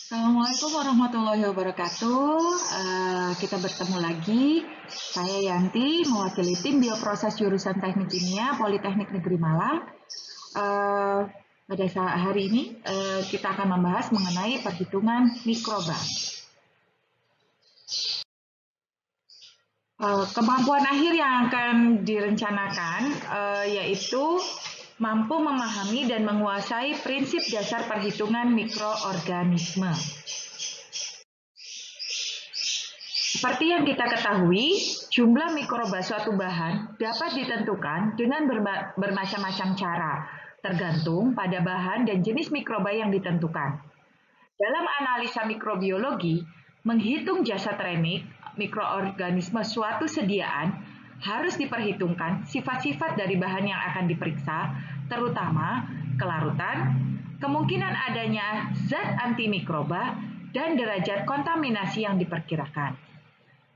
Assalamualaikum warahmatullahi wabarakatuh. Kita bertemu lagi. Saya Yanti, mewakili tim bioproses jurusan Teknik Kimia Politeknik Negeri Malang. Pada saat hari ini kita akan membahas mengenai perhitungan mikroba. Kemampuan akhir yang akan direncanakan yaitu mampu memahami dan menguasai prinsip dasar perhitungan mikroorganisme. Seperti yang kita ketahui, jumlah mikroba suatu bahan dapat ditentukan dengan bermacam-macam cara, tergantung pada bahan dan jenis mikroba yang ditentukan. Dalam analisa mikrobiologi, menghitung jasad remik mikroorganisme suatu sediaan harus diperhitungkan sifat-sifat dari bahan yang akan diperiksa, terutama kelarutan, kemungkinan adanya zat antimikroba, dan derajat kontaminasi yang diperkirakan.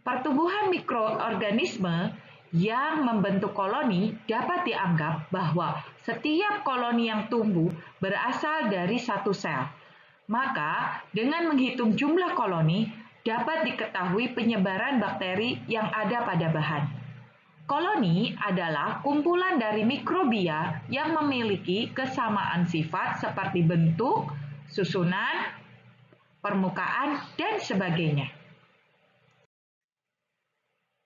Pertumbuhan mikroorganisme yang membentuk koloni dapat dianggap bahwa setiap koloni yang tumbuh berasal dari satu sel. Maka, dengan menghitung jumlah koloni, dapat diketahui penyebaran bakteri yang ada pada bahan. Koloni adalah kumpulan dari mikrobia yang memiliki kesamaan sifat seperti bentuk, susunan, permukaan, dan sebagainya.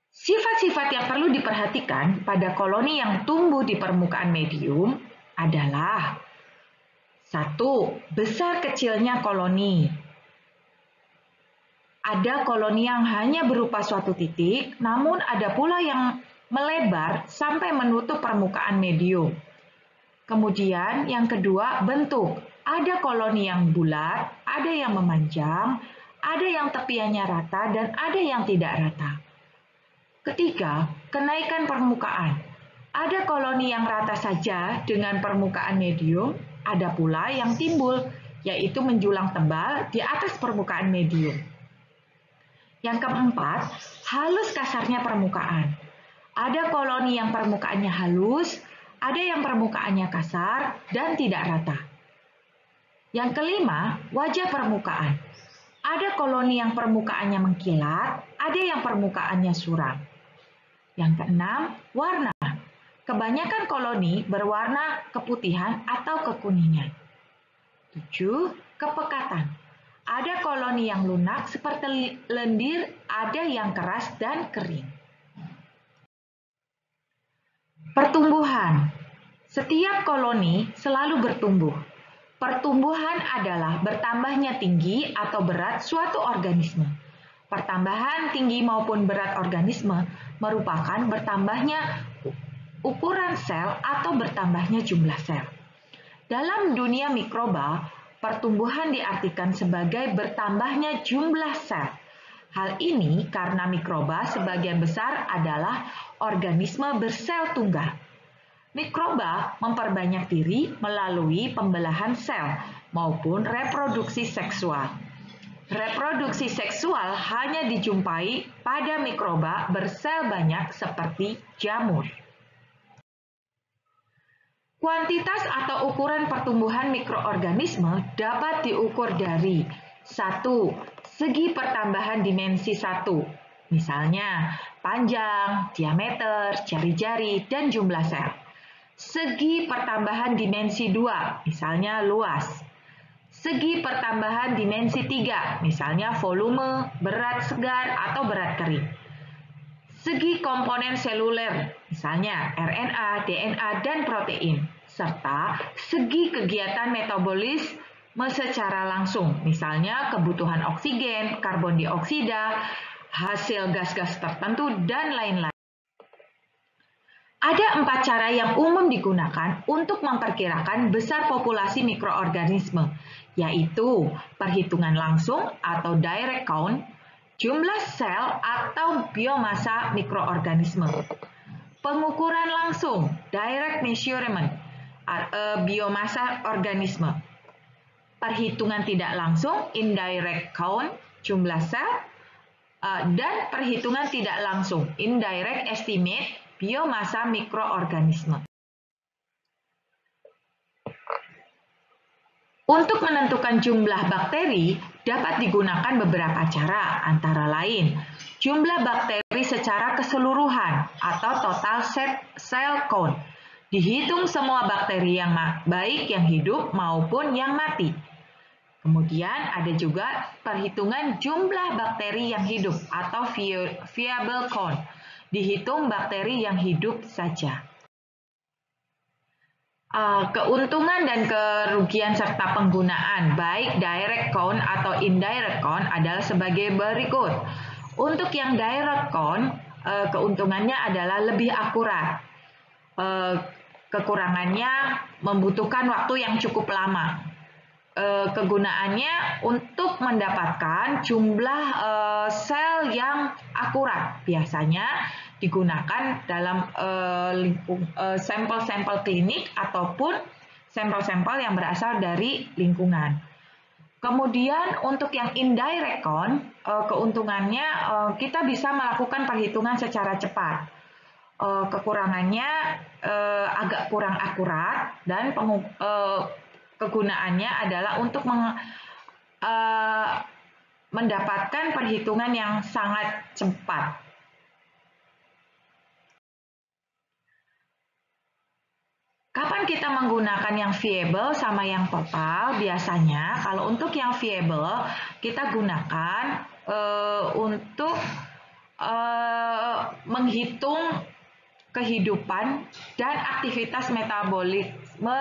Sifat-sifat yang perlu diperhatikan pada koloni yang tumbuh di permukaan medium adalah 1. Besar kecilnya koloni. Ada koloni yang hanya berupa suatu titik, namun ada pula yang melebar sampai menutup permukaan medium. Kemudian yang kedua, bentuk. Ada koloni yang bulat, ada yang memanjang, ada yang tepiannya rata, dan ada yang tidak rata. Ketiga, kenaikan permukaan. Ada koloni yang rata saja dengan permukaan medium, ada pula yang timbul, yaitu menjulang tebal di atas permukaan medium. Yang keempat, halus kasarnya permukaan. Ada koloni yang permukaannya halus, ada yang permukaannya kasar, dan tidak rata. Yang kelima, wajah permukaan. Ada koloni yang permukaannya mengkilat, ada yang permukaannya suram. Yang keenam, warna. Kebanyakan koloni berwarna keputihan atau kekuningan. 7. Kepekatan. Ada koloni yang lunak seperti lendir, ada yang keras dan kering. Pertumbuhan. Setiap koloni selalu bertumbuh. Pertumbuhan adalah bertambahnya tinggi atau berat suatu organisme. Pertambahan tinggi maupun berat organisme merupakan bertambahnya ukuran sel atau bertambahnya jumlah sel. Dalam dunia mikroba, pertumbuhan diartikan sebagai bertambahnya jumlah sel. Hal ini karena mikroba sebagian besar adalah organisme bersel tunggal. Mikroba memperbanyak diri melalui pembelahan sel maupun reproduksi seksual. Reproduksi seksual hanya dijumpai pada mikroba bersel banyak seperti jamur. Kuantitas atau ukuran pertumbuhan mikroorganisme dapat diukur dari 1. Segi pertambahan dimensi 1, misalnya panjang, diameter, jari-jari, dan jumlah sel. Segi pertambahan dimensi 2, misalnya luas. Segi pertambahan dimensi 3, misalnya volume, berat segar, atau berat kering. Segi komponen seluler, misalnya RNA, DNA, dan protein, serta segi kegiatan metabolisme secara langsung, misalnya kebutuhan oksigen, karbon dioksida, hasil gas-gas tertentu, dan lain-lain. Ada 4 cara yang umum digunakan untuk memperkirakan besar populasi mikroorganisme, yaitu perhitungan langsung atau direct count, jumlah sel atau biomasa mikroorganisme, pengukuran langsung, direct measurement, biomasa organisme, perhitungan tidak langsung, indirect count, jumlah sel, dan perhitungan tidak langsung, indirect estimate, biomasa mikroorganisme. Untuk menentukan jumlah bakteri dapat digunakan beberapa cara, antara lain jumlah bakteri secara keseluruhan atau total cell count. Dihitung semua bakteri yang baik yang hidup maupun yang mati. Kemudian ada juga perhitungan jumlah bakteri yang hidup atau viable count. Dihitung bakteri yang hidup saja. Keuntungan dan kerugian serta penggunaan baik direct count atau indirect count adalah sebagai berikut. Untuk yang direct count, keuntungannya adalah lebih akurat. Kekurangannya membutuhkan waktu yang cukup lama. Kegunaannya untuk mendapatkan jumlah sel yang akurat. Biasanya digunakan dalam sampel-sampel klinik ataupun sampel-sampel yang berasal dari lingkungan. Kemudian untuk yang indirect count, keuntungannya kita bisa melakukan perhitungan secara cepat. Kekurangannya agak kurang akurat dan kegunaannya adalah untuk mendapatkan perhitungan yang sangat cepat. Kapan kita menggunakan yang viable sama yang total? Biasanya kalau untuk yang viable kita gunakan untuk menghitung kehidupan dan aktivitas metabolisme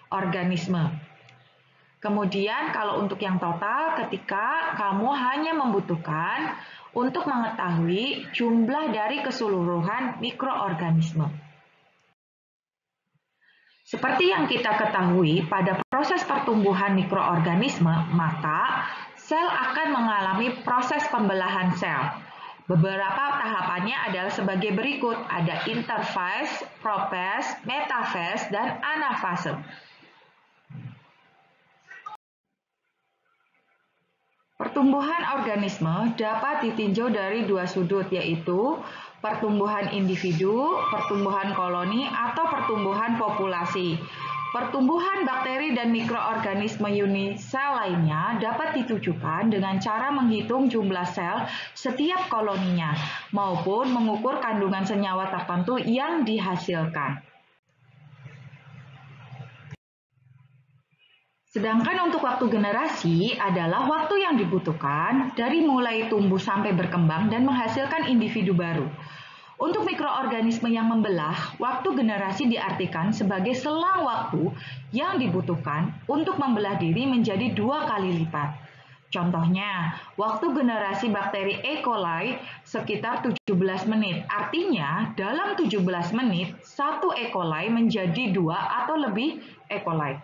organisme. Kemudian kalau untuk yang total, ketika kamu hanya membutuhkan untuk mengetahui jumlah dari keseluruhan mikroorganisme. Seperti yang kita ketahui, pada proses pertumbuhan mikroorganisme, maka sel akan mengalami proses pembelahan sel. Beberapa tahapannya adalah sebagai berikut, ada interfase, profase, metafase, dan anafase. Pertumbuhan organisme dapat ditinjau dari dua sudut, yaitu pertumbuhan individu, pertumbuhan koloni, atau pertumbuhan populasi. Pertumbuhan bakteri dan mikroorganisme unisel lainnya dapat ditujukan dengan cara menghitung jumlah sel setiap koloninya maupun mengukur kandungan senyawa tertentu yang dihasilkan. Sedangkan untuk waktu generasi adalah waktu yang dibutuhkan dari mulai tumbuh sampai berkembang dan menghasilkan individu baru. Untuk mikroorganisme yang membelah, waktu generasi diartikan sebagai selang waktu yang dibutuhkan untuk membelah diri menjadi 2 kali lipat. Contohnya, waktu generasi bakteri E. coli sekitar 17 menit. Artinya, dalam 17 menit, 1 E. coli menjadi 2 atau lebih E. coli.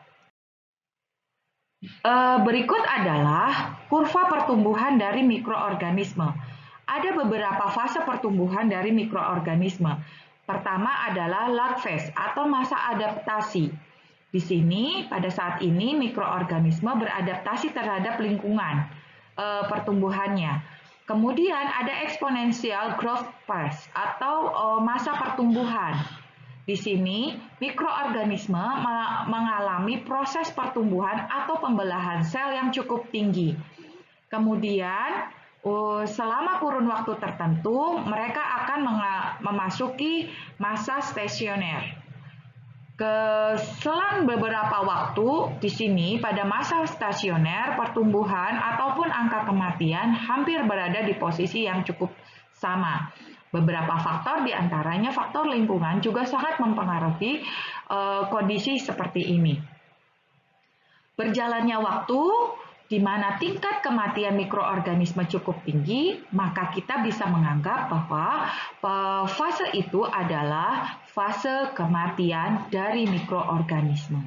Berikut adalah kurva pertumbuhan dari mikroorganisme. Ada beberapa fase pertumbuhan dari mikroorganisme. Pertama adalah lag phase atau masa adaptasi. Di sini, pada saat ini mikroorganisme beradaptasi terhadap lingkungan pertumbuhannya. Kemudian ada exponential growth phase atau masa pertumbuhan. Di sini, mikroorganisme mengalami proses pertumbuhan atau pembelahan sel yang cukup tinggi. Kemudian, selama kurun waktu tertentu, mereka akan memasuki masa stasioner. Selang beberapa waktu, di sini pada masa stasioner, pertumbuhan ataupun angka kematian hampir berada di posisi yang cukup sama. Beberapa faktor diantaranya faktor lingkungan juga sangat mempengaruhi kondisi seperti ini. Berjalannya waktu, di mana tingkat kematian mikroorganisme cukup tinggi, maka kita bisa menganggap bahwa fase itu adalah fase kematian dari mikroorganisme.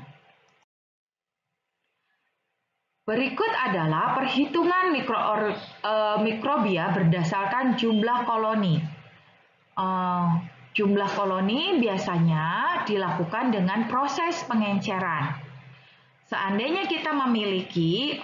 Berikut adalah perhitungan mikrobia berdasarkan jumlah koloni. Jumlah koloni biasanya dilakukan dengan proses pengenceran. Seandainya kita memiliki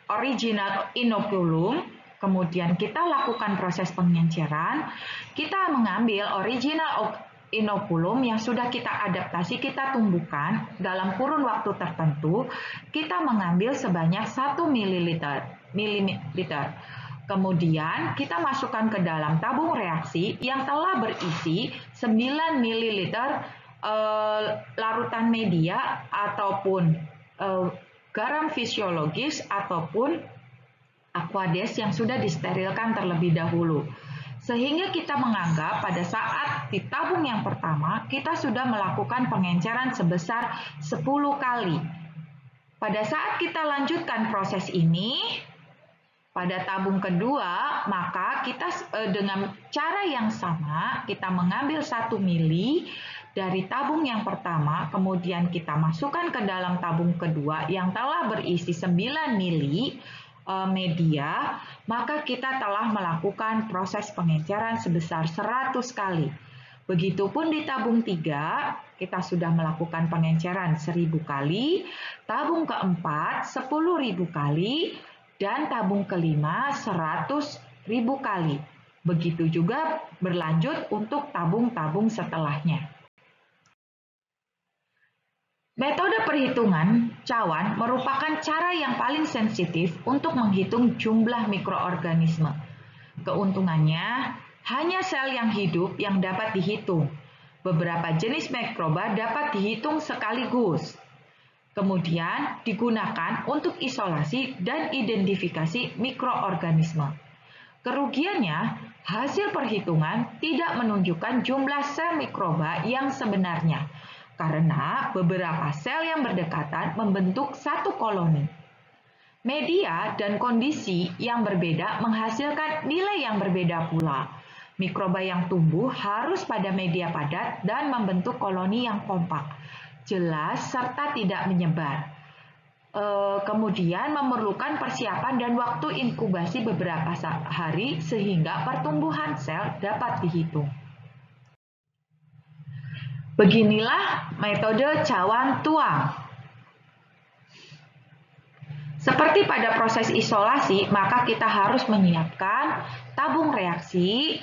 original inoculum, kemudian kita lakukan proses pengenceran, kita mengambil original inokulum yang sudah kita adaptasi, kita tumbuhkan dalam kurun waktu tertentu, kita mengambil sebanyak 1 ml. Kemudian kita masukkan ke dalam tabung reaksi yang telah berisi 9 ml larutan media ataupun garam fisiologis ataupun aqueous yang sudah disterilkan terlebih dahulu. Sehingga kita menganggap pada saat di tabung yang pertama kita sudah melakukan pengenceran sebesar 10 kali. Pada saat kita lanjutkan proses ini, pada tabung kedua, maka kita dengan cara yang sama, kita mengambil 1 mili dari tabung yang pertama, kemudian kita masukkan ke dalam tabung kedua yang telah berisi 9 mili media, maka kita telah melakukan proses pengenceran sebesar 100 kali. Begitupun di tabung 3, kita sudah melakukan pengenceran 1000 kali, tabung keempat 10.000 kali, dan tabung kelima 100.000 kali. Begitu juga berlanjut untuk tabung-tabung setelahnya. Metode perhitungan cawan merupakan cara yang paling sensitif untuk menghitung jumlah mikroorganisme. Keuntungannya, hanya sel yang hidup yang dapat dihitung. Beberapa jenis mikroba dapat dihitung sekaligus. Kemudian digunakan untuk isolasi dan identifikasi mikroorganisme. Kerugiannya, hasil perhitungan tidak menunjukkan jumlah sel mikroba yang sebenarnya, karena beberapa sel yang berdekatan membentuk satu koloni. Media dan kondisi yang berbeda menghasilkan nilai yang berbeda pula. Mikroba yang tumbuh harus pada media padat dan membentuk koloni yang kompak, jelas serta tidak menyebar. Kemudian memerlukan persiapan dan waktu inkubasi beberapa hari sehingga pertumbuhan sel dapat dihitung. Beginilah metode cawan tuang. Seperti pada proses isolasi, maka kita harus menyiapkan tabung reaksi,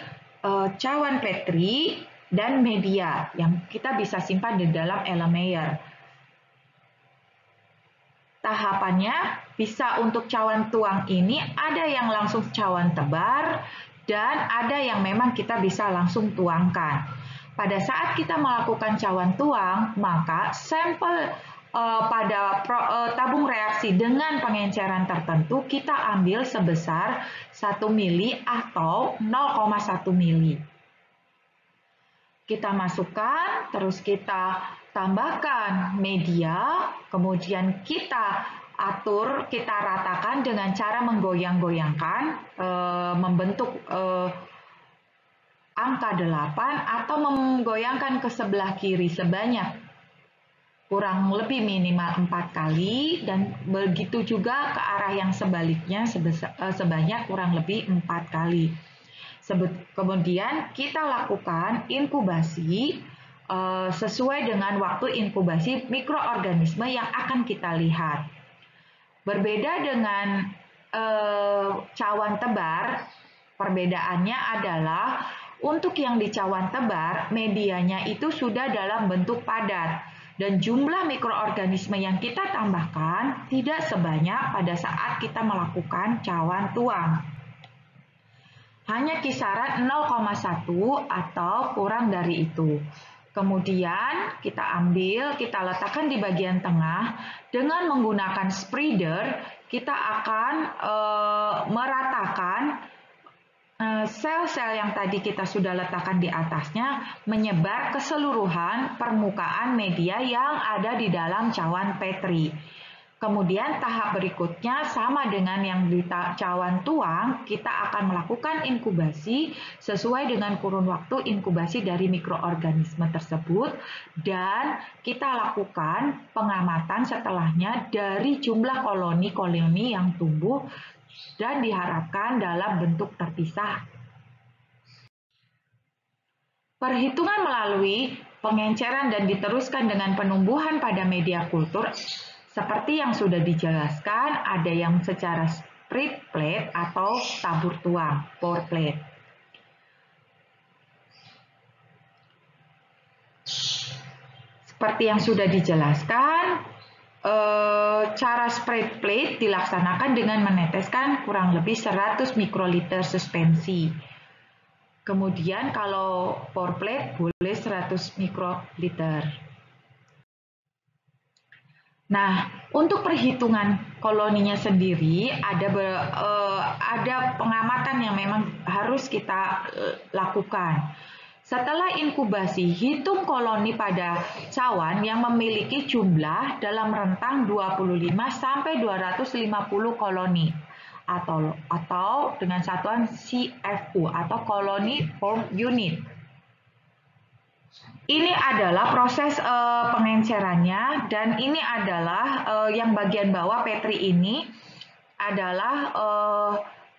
cawan Petri, dan media yang kita bisa simpan di dalam Erlenmeyer. Tahapannya bisa untuk cawan tuang ini ada yang langsung cawan tebar dan ada yang memang kita bisa langsung tuangkan. Pada saat kita melakukan cawan tuang, maka sampel pada tabung reaksi dengan pengenceran tertentu kita ambil sebesar 1 mili atau 0,1 mili. Kita masukkan, terus kita tambahkan media, kemudian kita atur, kita ratakan dengan cara menggoyang-goyangkan, membentuk angka 8 atau menggoyangkan ke sebelah kiri sebanyak kurang lebih minimal 4 kali dan begitu juga ke arah yang sebaliknya sebanyak kurang lebih 4 kali. Kemudian kita lakukan inkubasi sesuai dengan waktu inkubasi mikroorganisme yang akan kita lihat. Berbeda dengan cawan tebar, perbedaannya adalah untuk yang di cawan tebar, medianya itu sudah dalam bentuk padat dan jumlah mikroorganisme yang kita tambahkan tidak sebanyak pada saat kita melakukan cawan tuang. Hanya kisaran 0,1 atau kurang dari itu. Kemudian kita ambil, kita letakkan di bagian tengah. Dengan menggunakan spreader, kita akan meratakan sel-sel yang tadi kita sudah letakkan di atasnya menyebar keseluruhan permukaan media yang ada di dalam cawan Petri. Kemudian tahap berikutnya sama dengan yang di cawan tuang, kita akan melakukan inkubasi sesuai dengan kurun waktu inkubasi dari mikroorganisme tersebut dan kita lakukan pengamatan setelahnya dari jumlah koloni-koloni yang tumbuh dan diharapkan dalam bentuk terpisah. Perhitungan melalui pengenceran dan diteruskan dengan penumbuhan pada media kultur seperti yang sudah dijelaskan, ada yang secara spread plate atau tabur tuang, pour plate. Seperti yang sudah dijelaskan, cara spread plate dilaksanakan dengan meneteskan kurang lebih 100 mikroliter suspensi. Kemudian kalau pour plate boleh 100 mikroliter. Nah, untuk perhitungan koloninya sendiri ada pengamatan yang memang harus kita lakukan. Setelah inkubasi, hitung koloni pada cawan yang memiliki jumlah dalam rentang 25 sampai 250 koloni atau dengan satuan CFU atau Colony Form Unit. Ini adalah proses pengencerannya dan ini adalah yang bagian bawah petri ini adalah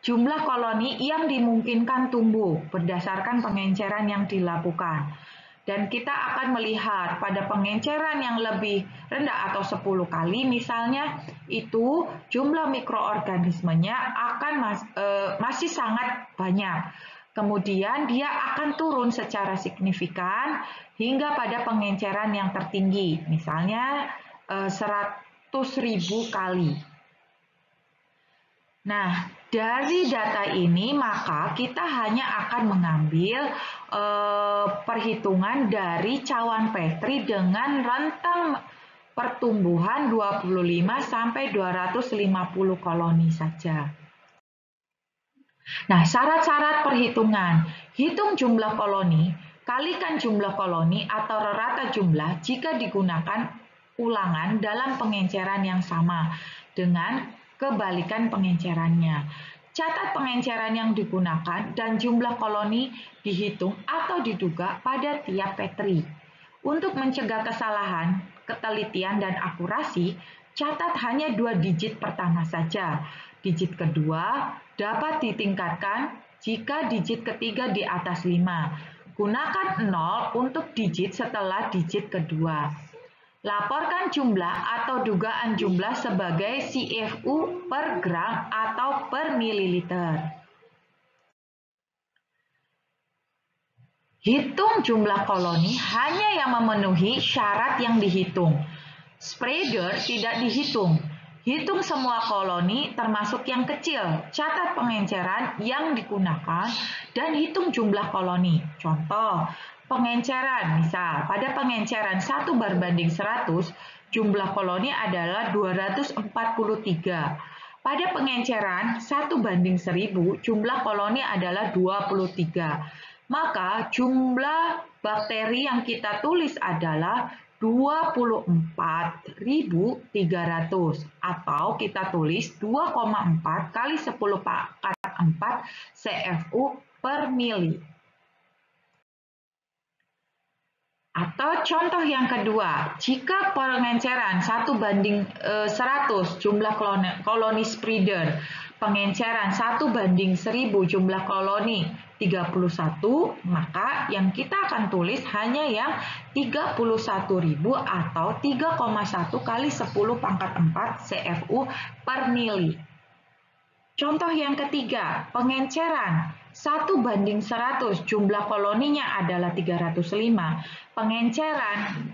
jumlah koloni yang dimungkinkan tumbuh berdasarkan pengenceran yang dilakukan. Dan kita akan melihat pada pengenceran yang lebih rendah atau 10 kali misalnya, itu jumlah mikroorganismenya akan masih sangat banyak. Kemudian dia akan turun secara signifikan hingga pada pengenceran yang tertinggi, misalnya 100.000 kali. Nah, dari data ini maka kita hanya akan mengambil perhitungan dari cawan petri dengan rentang pertumbuhan 25 sampai 250 koloni saja. Nah, syarat-syarat perhitungan. Hitung jumlah koloni, kalikan jumlah koloni atau rata jumlah jika digunakan ulangan dalam pengenceran yang sama dengan kebalikan pengencerannya. Catat pengenceran yang digunakan dan jumlah koloni dihitung atau diduga pada tiap petri. Untuk mencegah kesalahan, ketelitian, dan akurasi, catat hanya 2 digit pertama saja. Digit kedua dapat ditingkatkan jika digit ketiga di atas 5. Gunakan 0 untuk digit setelah digit kedua. Laporkan jumlah atau dugaan jumlah sebagai CFU per gram atau per mililiter. Hitung jumlah koloni hanya yang memenuhi syarat yang dihitung. Spreader tidak dihitung. Hitung semua koloni termasuk yang kecil. Catat pengenceran yang digunakan dan hitung jumlah koloni. Contoh, pengenceran, misal pada pengenceran 1/100, jumlah koloni adalah 243. Pada pengenceran 1/1000, jumlah koloni adalah 23. Maka jumlah bakteri yang kita tulis adalah 24.300 atau kita tulis 2,4 kali 10 pangkat 4 CFU per mili. Atau contoh yang kedua, jika pengenceran 1/100 jumlah koloni spreader, pengenceran 1/1000 jumlah koloni 31, maka yang kita akan tulis hanya yang 31.000 atau 3,1 kali 10 pangkat 4 CFU per mili. Contoh yang ketiga, pengenceran 1/100 jumlah koloninya adalah 305. Pengenceran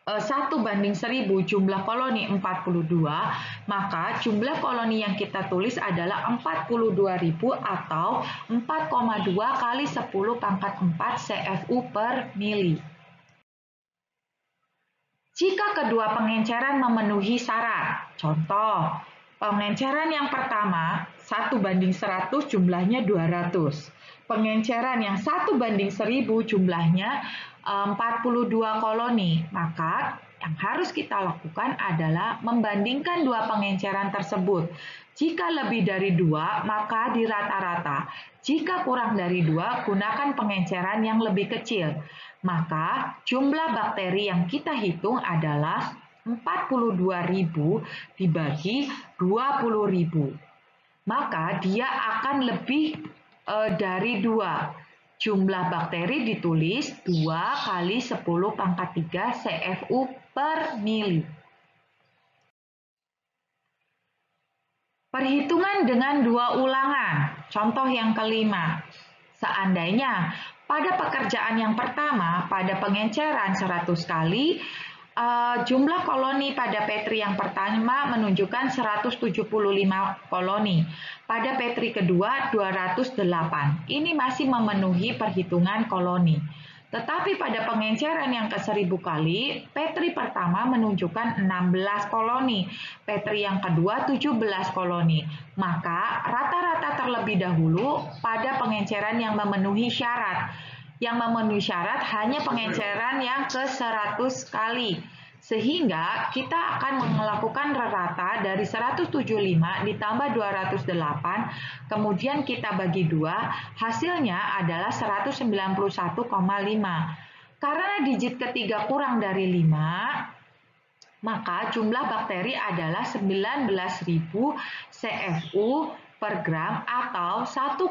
1/1000 jumlah koloni 42, maka jumlah koloni yang kita tulis adalah 42.000 atau 4,2 kali 10 pangkat 4 CFU per mili. Jika kedua pengenceran memenuhi syarat, contoh, pengenceran yang pertama 1/100 jumlahnya 200. Pengenceran yang 1/1000 jumlahnya 42 koloni. Maka yang harus kita lakukan adalah membandingkan dua pengenceran tersebut. Jika lebih dari 2, maka dirata-rata. Jika kurang dari 2, gunakan pengenceran yang lebih kecil. Maka jumlah bakteri yang kita hitung adalah 42.000 dibagi 20.000. Maka dia akan lebih dari 2. Jumlah bakteri ditulis 2 kali 10 pangkat 3 CFU per mili. Perhitungan dengan dua ulangan. Contoh yang kelima. Seandainya pada pekerjaan yang pertama, pada pengenceran 100 kali, jumlah koloni pada Petri yang pertama menunjukkan 175 koloni. Pada Petri kedua 208. Ini masih memenuhi perhitungan koloni. Tetapi pada pengenceran yang ke-1000 kali, Petri pertama menunjukkan 16 koloni, Petri yang kedua 17 koloni. Maka rata-rata terlebih dahulu pada pengenceran yang memenuhi syarat. Yang memenuhi syarat hanya pengenceran yang ke-100 kali. Sehingga kita akan melakukan rata dari 175 ditambah 208, kemudian kita bagi 2, hasilnya adalah 191,5. Karena digit ketiga kurang dari 5, maka jumlah bakteri adalah 19.000 CFU per gram atau 1,9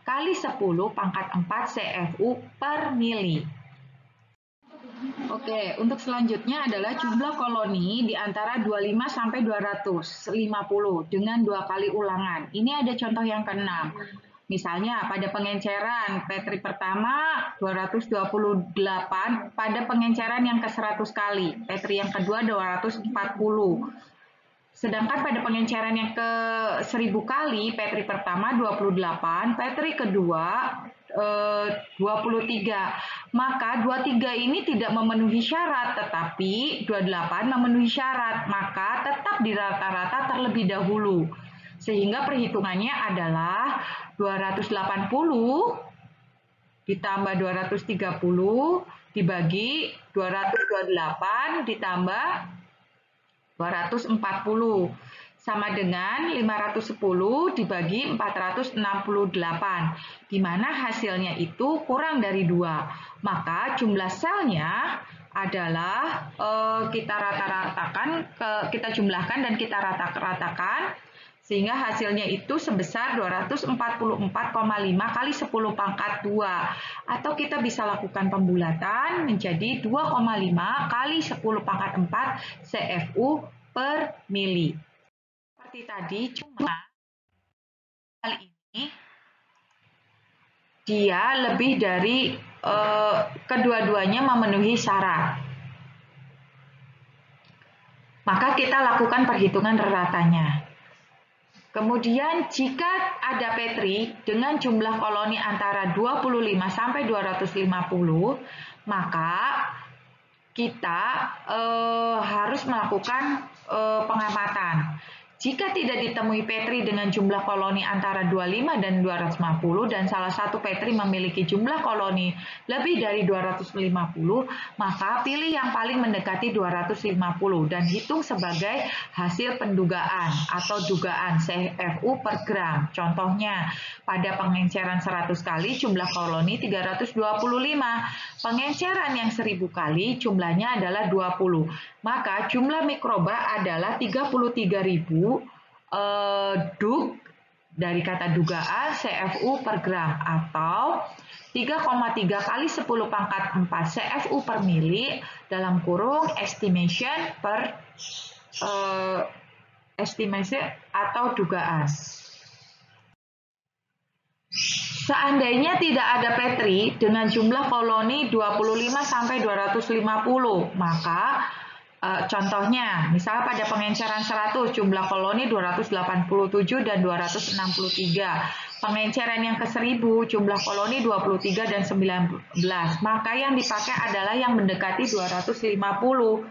kali 10 pangkat 4 CFU per mili. Oke, untuk selanjutnya adalah jumlah koloni di antara 25 sampai 250 dengan 2 kali ulangan. Ini ada contoh yang ke-6. Misalnya pada pengenceran Petri pertama 228, pada pengenceran yang ke-100 kali, Petri yang kedua 240. Sedangkan pada pengenceran yang ke-1000 kali, Petri pertama 28, Petri kedua 23. Maka 23 ini tidak memenuhi syarat, tetapi 28 memenuhi syarat. Maka tetap di rata-rata terlebih dahulu. Sehingga perhitungannya adalah 280 ditambah 230 dibagi 228 ditambah 240 sama dengan 510 dibagi 468, di mana hasilnya itu kurang dari 2. Maka jumlah selnya adalah kita rata-ratakan, kita jumlahkan dan kita rata-ratakan, sehingga hasilnya itu sebesar 244,5 kali 10 pangkat 2. Atau kita bisa lakukan pembulatan menjadi 2,5 kali 10 pangkat 4 CFU per mili. Seperti tadi, cuma kali ini dia lebih dari kedua-duanya memenuhi syarat. Maka kita lakukan perhitungan ratanya. Kemudian jika ada Petri dengan jumlah koloni antara 25 sampai 250, maka kita harus melakukan pengamatan. Jika tidak ditemui Petri dengan jumlah koloni antara 25 dan 250 dan salah satu Petri memiliki jumlah koloni lebih dari 250, maka pilih yang paling mendekati 250 dan hitung sebagai hasil pendugaan atau dugaan CFU per gram. Contohnya, pada pengenceran 100 kali jumlah koloni 325, pengenceran yang 1000 kali jumlahnya adalah 20. Maka jumlah mikroba adalah 33.000 duk dari kata dugaan CFU per gram atau 3,3 kali 10 pangkat 4 CFU per mili dalam kurung estimation per estimasi atau dugaan. Seandainya tidak ada Petri dengan jumlah koloni 25 sampai 250, maka contohnya, misalnya pada pengenceran 100, jumlah koloni 287 dan 263. Pengenceran yang ke-1000, jumlah koloni 23 dan 19. Maka yang dipakai adalah yang mendekati 250,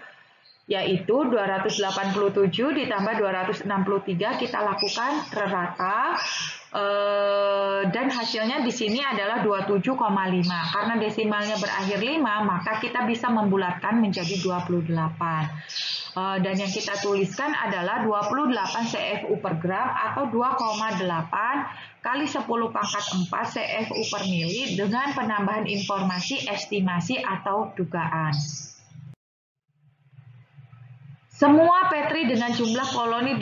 yaitu 287 ditambah 263, kita lakukan rata. Dan hasilnya di sini adalah 27,5. Karena desimalnya berakhir 5, maka kita bisa membulatkan menjadi 28. Dan yang kita tuliskan adalah 28 CFU per gram atau 2,8 kali 10 pangkat 4 CFU per mili dengan penambahan informasi estimasi atau dugaan. Semua Petri dengan jumlah koloni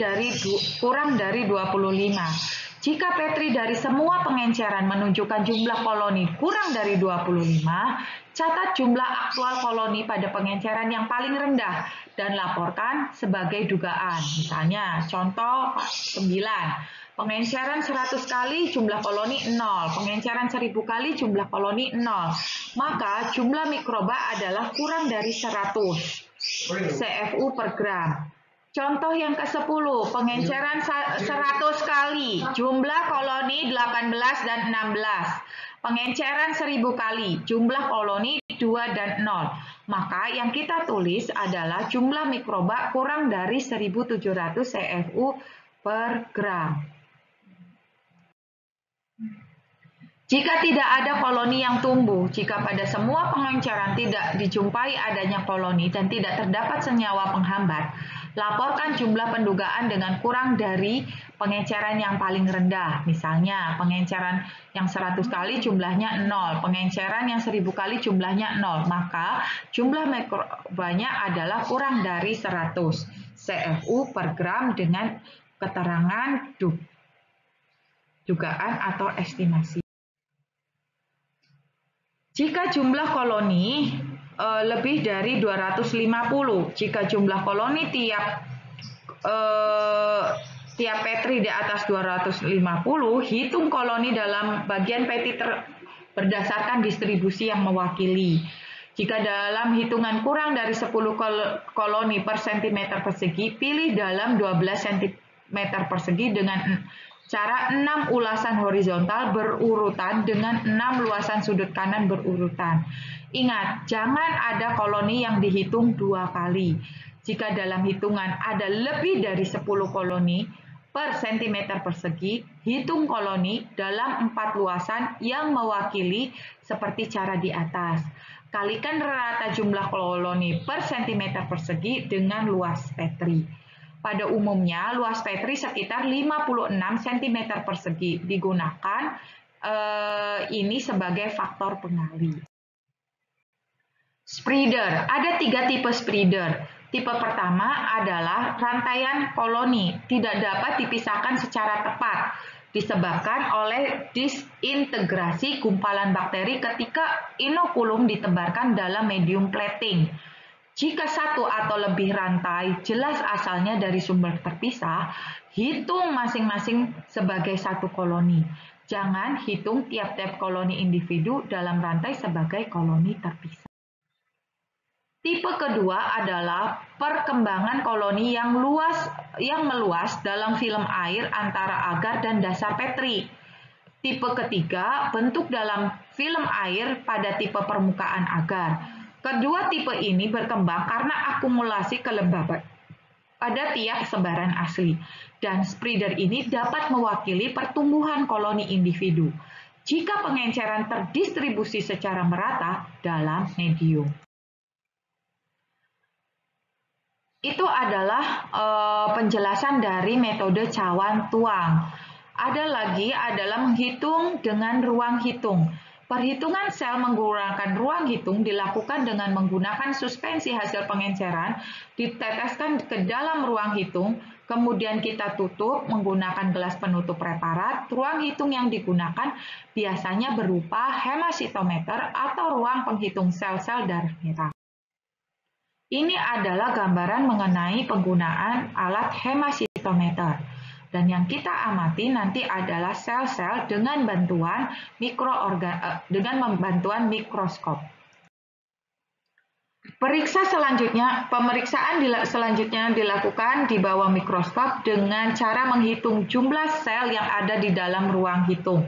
kurang dari 25. Jika Petri dari semua pengenceran menunjukkan jumlah koloni kurang dari 25, Catat jumlah aktual koloni pada pengenceran yang paling rendah dan laporkan sebagai dugaan. Misalnya, contoh 9. Pengenceran 100 kali jumlah koloni 0, pengenceran 1000 kali jumlah koloni 0. Maka jumlah mikroba adalah kurang dari 100 CFU per gram. Contoh yang ke-10, pengenceran 100 kali, jumlah koloni 18 dan 16. Pengenceran 1000 kali, jumlah koloni 2 dan 0. Maka yang kita tulis adalah jumlah mikroba kurang dari 1700 CFU per gram. Jika tidak ada koloni yang tumbuh, jika pada semua pengenceran tidak dijumpai adanya koloni dan tidak terdapat senyawa penghambat, laporkan jumlah pendugaan dengan kurang dari pengenceran yang paling rendah. Misalnya, pengenceran yang 100 kali jumlahnya 0, pengenceran yang 1000 kali jumlahnya 0, maka jumlah mikrobanya adalah kurang dari 100 CFU per gram dengan keterangan dugaan atau estimasi. Jika jumlah koloni lebih dari 250, jika jumlah koloni tiap petri di atas 250, hitung koloni dalam bagian peti berdasarkan distribusi yang mewakili. Jika dalam hitungan kurang dari 10 koloni per cm persegi, pilih dalam 12 cm persegi dengan cara 6 ulasan horizontal berurutan dengan 6 luasan sudut kanan berurutan. Ingat, jangan ada koloni yang dihitung 2 kali. Jika dalam hitungan ada lebih dari 10 koloni per cm persegi, hitung koloni dalam 4 luasan yang mewakili seperti cara di atas. Kalikan rata jumlah koloni per cm persegi dengan luas petri. Pada umumnya, luas petri sekitar 56 cm persegi digunakan ini sebagai faktor pengali. Spreader, ada 3 tipe spreader. Tipe pertama adalah rantaian koloni, tidak dapat dipisahkan secara tepat, disebabkan oleh disintegrasi gumpalan bakteri ketika inokulum ditebarkan dalam medium plating. Jika satu atau lebih rantai jelas asalnya dari sumber terpisah, hitung masing-masing sebagai satu koloni. Jangan hitung tiap-tiap koloni individu dalam rantai sebagai koloni terpisah. Tipe kedua adalah perkembangan koloni yang meluas dalam film air antara agar dan dasar petri. Tipe ketiga, bentuk dalam film air pada tipe permukaan agar. Kedua tipe ini berkembang karena akumulasi kelembaban pada tiap sebaran asli, dan spreader ini dapat mewakili pertumbuhan koloni individu jika pengenceran terdistribusi secara merata dalam medium. Itu adalah penjelasan dari metode cawan tuang. Ada lagi adalah menghitung dengan ruang hitung. Perhitungan sel menggunakan ruang hitung dilakukan dengan menggunakan suspensi hasil pengenceran, diteteskan ke dalam ruang hitung, kemudian kita tutup menggunakan gelas penutup preparat. Ruang hitung yang digunakan biasanya berupa hemasitometer atau ruang penghitung sel-sel darah merah. Ini adalah gambaran mengenai penggunaan alat hemasitometer. Dan yang kita amati nanti adalah sel-sel dengan bantuan mikroskop. Pemeriksaan selanjutnya dilakukan di bawah mikroskop dengan cara menghitung jumlah sel yang ada di dalam ruang hitung.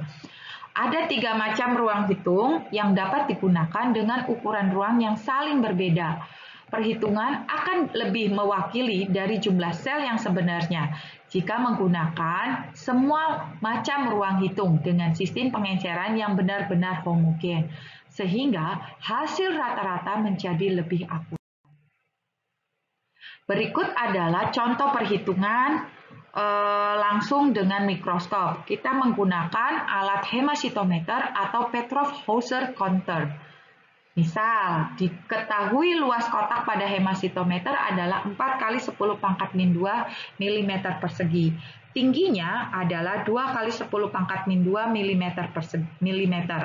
Ada 3 macam ruang hitung yang dapat digunakan dengan ukuran ruang yang saling berbeda. Perhitungan akan lebih mewakili dari jumlah sel yang sebenarnya jika menggunakan semua macam ruang hitung dengan sistem pengenceran yang benar-benar homogen, sehingga hasil rata-rata menjadi lebih akurat. Berikut adalah contoh perhitungan langsung dengan mikroskop. Kita menggunakan alat hemasitometer atau Petrov-Hauser counter. Misal, diketahui luas kotak pada hemasitometer adalah 4 kali 10 pangkat min 2 mm persegi. Tingginya adalah 2 kali 10 pangkat min 2 mm.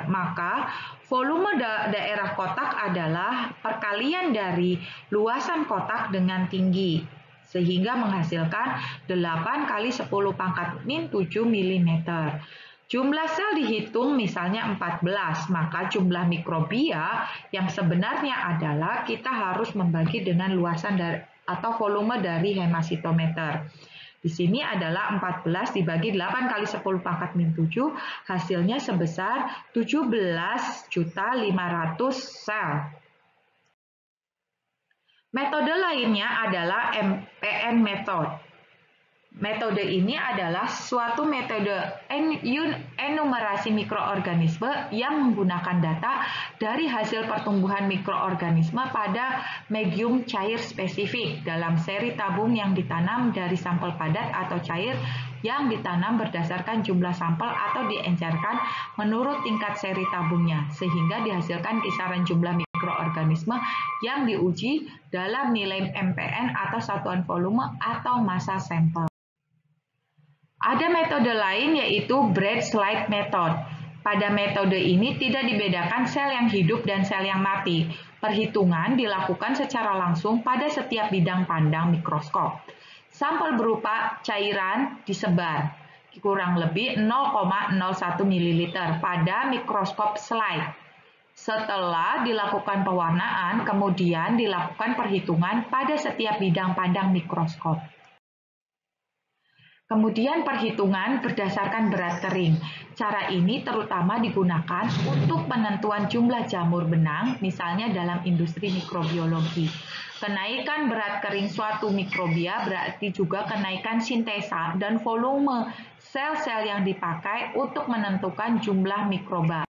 Maka volume daerah kotak adalah perkalian dari luasan kotak dengan tinggi, sehingga menghasilkan 8 kali 10 pangkat min 7 mm. Jumlah sel dihitung misalnya 14, maka jumlah mikrobia yang sebenarnya adalah kita harus membagi dengan luasan atau volume dari hemasitometer. Di sini adalah 14 dibagi 8 kali 10 pangkat min 7, hasilnya sebesar 17.500.000 sel. Metode lainnya adalah MPN method. Metode ini adalah suatu metode enumerasi mikroorganisme yang menggunakan data dari hasil pertumbuhan mikroorganisme pada medium cair spesifik dalam seri tabung yang ditanam dari sampel padat atau cair yang ditanam berdasarkan jumlah sampel atau diencerkan menurut tingkat seri tabungnya, sehingga dihasilkan kisaran jumlah mikroorganisme yang diuji dalam nilai MPN atau satuan volume atau massa sampel. Ada metode lain yaitu bread slide method. Pada metode ini tidak dibedakan sel yang hidup dan sel yang mati. Perhitungan dilakukan secara langsung pada setiap bidang pandang mikroskop. Sampel berupa cairan disebar kurang lebih 0,01 ml pada mikroskop slide. Setelah dilakukan pewarnaan, kemudian dilakukan perhitungan pada setiap bidang pandang mikroskop. Kemudian perhitungan berdasarkan berat kering. Cara ini terutama digunakan untuk penentuan jumlah jamur benang, misalnya dalam industri mikrobiologi. Kenaikan berat kering suatu mikrobia berarti juga kenaikan sintesa dan volume sel-sel yang dipakai untuk menentukan jumlah mikroba.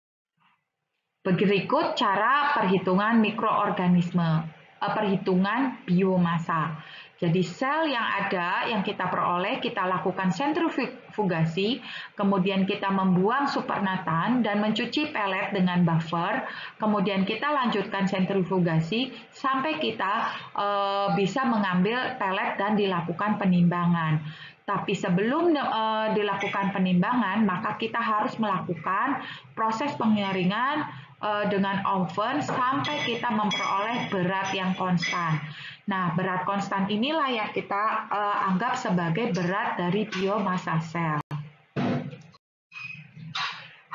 Berikut cara perhitungan mikroorganisme, perhitungan biomassa. Jadi sel yang ada, yang kita peroleh, kita lakukan sentrifugasi, kemudian kita membuang supernatan dan mencuci pelet dengan buffer, kemudian kita lanjutkan sentrifugasi sampai kita bisa mengambil pelet dan dilakukan penimbangan. Tapi sebelum dilakukan penimbangan, maka kita harus melakukan proses penyaringan dengan oven sampai kita memperoleh berat yang konstan. Nah, berat konstan inilah yang kita anggap sebagai berat dari biomassa sel.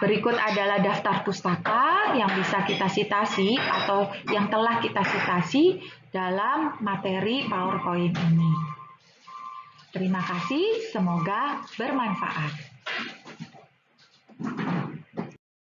Berikut adalah daftar pustaka yang bisa kita sitasi atau yang telah kita sitasi dalam materi PowerPoint ini. Terima kasih, semoga bermanfaat.